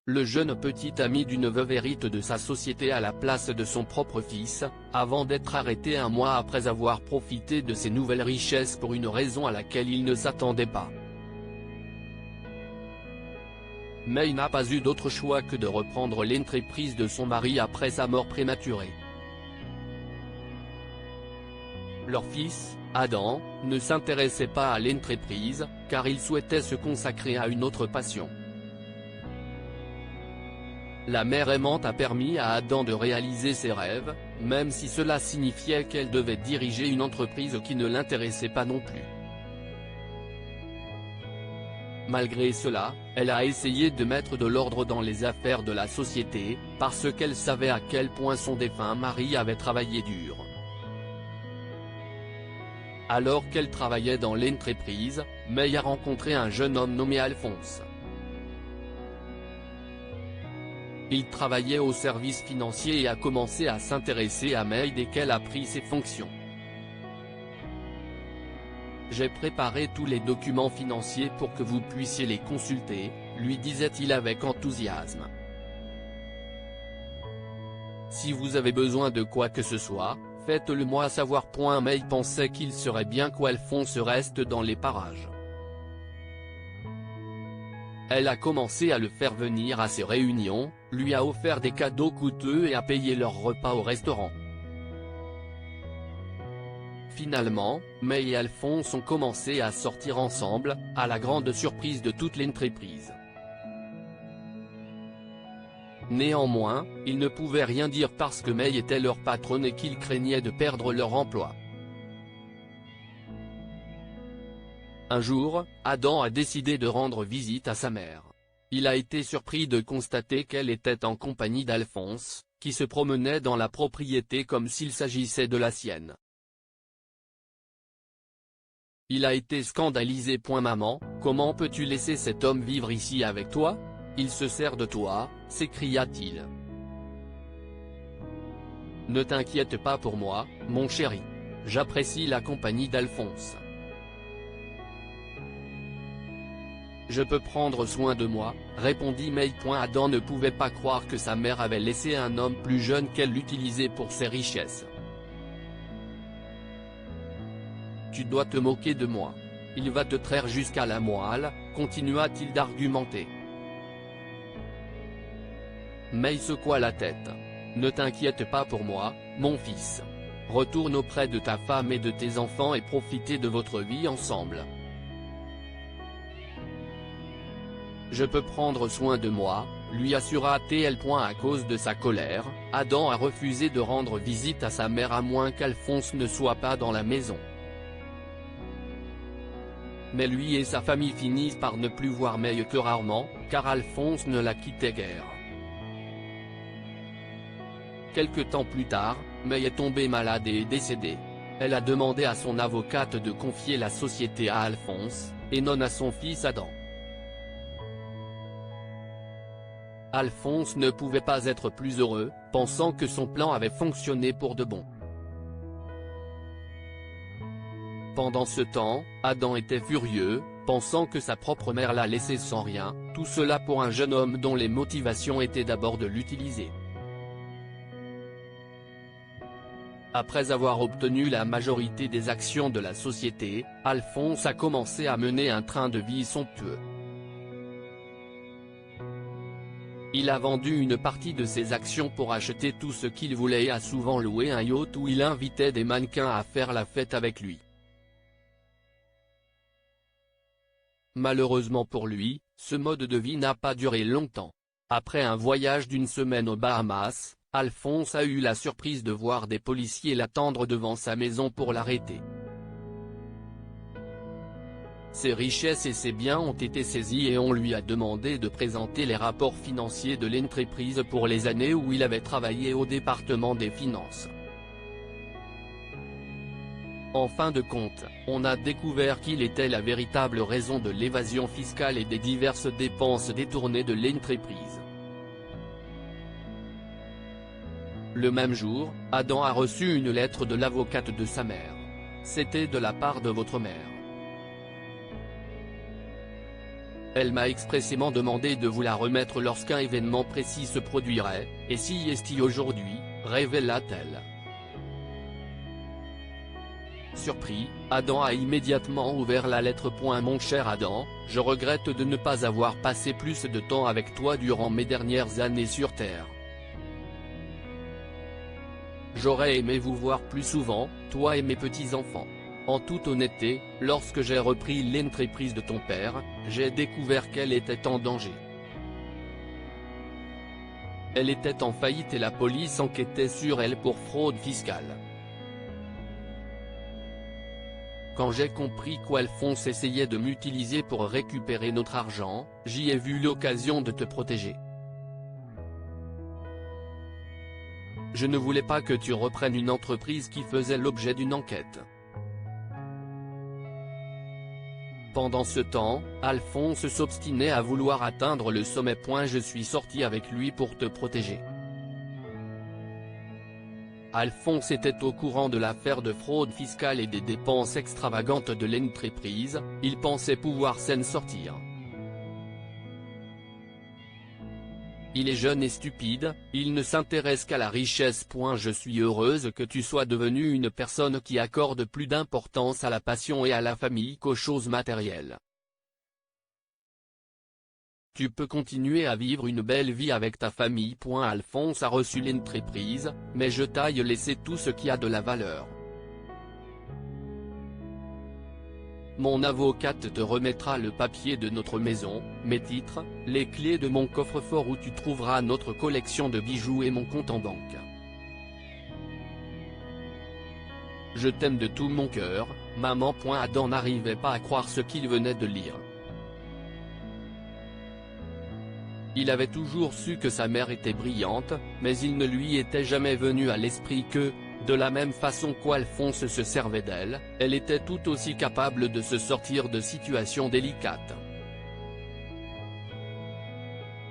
Le jeune petit ami d'une veuve hérite de sa société à la place de son propre fils, avant d'être arrêté un mois après avoir profité de ses nouvelles richesses pour une raison à laquelle il ne s'attendait pas. May n'a pas eu d'autre choix que de reprendre l'entreprise de son mari après sa mort prématurée. Leur fils, Adam, ne s'intéressait pas à l'entreprise, car il souhaitait se consacrer à une autre passion. La mère aimante a permis à Adam de réaliser ses rêves, même si cela signifiait qu'elle devait diriger une entreprise qui ne l'intéressait pas non plus. Malgré cela, elle a essayé de mettre de l'ordre dans les affaires de la société, parce qu'elle savait à quel point son défunt mari avait travaillé dur. Alors qu'elle travaillait dans l'entreprise, May a rencontré un jeune homme nommé Alphonse. Il travaillait au service financier et a commencé à s'intéresser à May dès qu'elle a pris ses fonctions. J'ai préparé tous les documents financiers pour que vous puissiez les consulter, lui disait-il avec enthousiasme. Si vous avez besoin de quoi que ce soit, faites-le moi savoir. May pensait qu'il serait bien qu'Alphonse reste dans les parages. Elle a commencé à le faire venir à ses réunions, lui a offert des cadeaux coûteux et a payé leurs repas au restaurant. Finalement, May et Alphonse ont commencé à sortir ensemble, à la grande surprise de toute l'entreprise. Néanmoins, ils ne pouvaient rien dire parce que May était leur patronne et qu'ils craignaient de perdre leur emploi. Un jour, Adam a décidé de rendre visite à sa mère. Il a été surpris de constater qu'elle était en compagnie d'Alphonse, qui se promenait dans la propriété comme s'il s'agissait de la sienne. Il a été scandalisé. Maman, comment peux-tu laisser cet homme vivre ici avec toi? Il se sert de toi, s'écria-t-il. Ne t'inquiète pas pour moi, mon chéri. J'apprécie la compagnie d'Alphonse. Je peux prendre soin de moi, répondit May. Adam ne pouvait pas croire que sa mère avait laissé un homme plus jeune qu'elle l'utiliser pour ses richesses. Tu dois te moquer de moi. Il va te traire jusqu'à la moelle, continua-t-il d'argumenter. May secoua la tête. Ne t'inquiète pas pour moi, mon fils. Retourne auprès de ta femme et de tes enfants et profitez de votre vie ensemble. Je peux prendre soin de moi, lui assura-t-elle. À cause de sa colère, Adam a refusé de rendre visite à sa mère à moins qu'Alphonse ne soit pas dans la maison. Mais lui et sa famille finissent par ne plus voir May que rarement, car Alphonse ne la quittait guère. Quelque temps plus tard, May est tombée malade et est décédée. Elle a demandé à son avocate de confier la société à Alphonse, et non à son fils Adam. Alphonse ne pouvait pas être plus heureux, pensant que son plan avait fonctionné pour de bon. Pendant ce temps, Adam était furieux, pensant que sa propre mère l'a laissé sans rien, tout cela pour un jeune homme dont les motivations étaient d'abord de l'utiliser. Après avoir obtenu la majorité des actions de la société, Alphonse a commencé à mener un train de vie somptueux. Il a vendu une partie de ses actions pour acheter tout ce qu'il voulait et a souvent loué un yacht où il invitait des mannequins à faire la fête avec lui. Malheureusement pour lui, ce mode de vie n'a pas duré longtemps. Après un voyage d'une semaine aux Bahamas, Alphonse a eu la surprise de voir des policiers l'attendre devant sa maison pour l'arrêter. Ses richesses et ses biens ont été saisis et on lui a demandé de présenter les rapports financiers de l'entreprise pour les années où il avait travaillé au département des finances. En fin de compte, on a découvert qu'il était la véritable raison de l'évasion fiscale et des diverses dépenses détournées de l'entreprise. Le même jour, Adam a reçu une lettre de l'avocate de sa mère. C'était de la part de votre mère. Elle m'a expressément demandé de vous la remettre lorsqu'un événement précis se produirait, et si est-il aujourd'hui, révéla-t-elle. Surpris, Adam a immédiatement ouvert la lettre. Mon cher Adam, je regrette de ne pas avoir passé plus de temps avec toi durant mes dernières années sur Terre. J'aurais aimé vous voir plus souvent, toi et mes petits-enfants. En toute honnêteté, lorsque j'ai repris l'entreprise de ton père, j'ai découvert qu'elle était en danger. Elle était en faillite et la police enquêtait sur elle pour fraude fiscale. Quand j'ai compris qu'Alphonse essayait de m'utiliser pour récupérer notre argent, j'y ai vu l'occasion de te protéger. Je ne voulais pas que tu reprennes une entreprise qui faisait l'objet d'une enquête. Pendant ce temps, Alphonse s'obstinait à vouloir atteindre le sommet. Je suis sorti avec lui pour te protéger. Alphonse était au courant de l'affaire de fraude fiscale et des dépenses extravagantes de l'entreprise, il pensait pouvoir s'en sortir. Il est jeune et stupide, il ne s'intéresse qu'à la richesse. Je suis heureuse que tu sois devenu une personne qui accorde plus d'importance à la passion et à la famille qu'aux choses matérielles. Tu peux continuer à vivre une belle vie avec ta famille. Alphonse a reçu l'entreprise, mais je t'ai laissé tout ce qui a de la valeur. Mon avocate te remettra le papier de notre maison, mes titres, les clés de mon coffre-fort où tu trouveras notre collection de bijoux et mon compte en banque. Je t'aime de tout mon cœur, maman. Adam n'arrivait pas à croire ce qu'il venait de lire. Il avait toujours su que sa mère était brillante, mais il ne lui était jamais venu à l'esprit que, de la même façon qu'Alphonse se servait d'elle, elle était tout aussi capable de se sortir de situations délicates.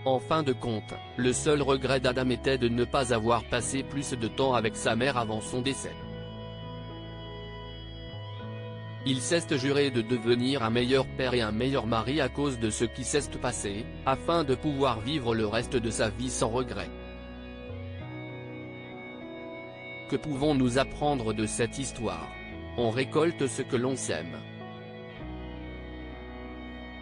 En fin de compte, le seul regret d'Adam était de ne pas avoir passé plus de temps avec sa mère avant son décès. Il s'est juré de devenir un meilleur père et un meilleur mari à cause de ce qui s'est passé, afin de pouvoir vivre le reste de sa vie sans regret. Que pouvons-nous apprendre de cette histoire? On récolte ce que l'on sème.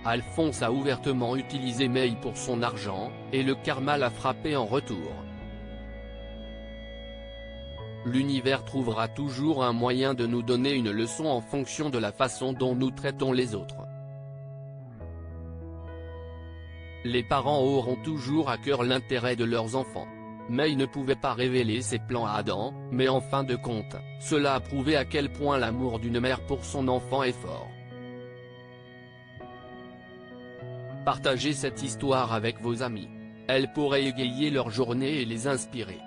Alphonse a ouvertement utilisé May pour son argent, et le karma l'a frappé en retour. L'univers trouvera toujours un moyen de nous donner une leçon en fonction de la façon dont nous traitons les autres. Les parents auront toujours à cœur l'intérêt de leurs enfants. May ne pouvait pas révéler ses plans à Adam, mais en fin de compte, cela a prouvé à quel point l'amour d'une mère pour son enfant est fort. Partagez cette histoire avec vos amis. Elle pourrait égayer leur journée et les inspirer.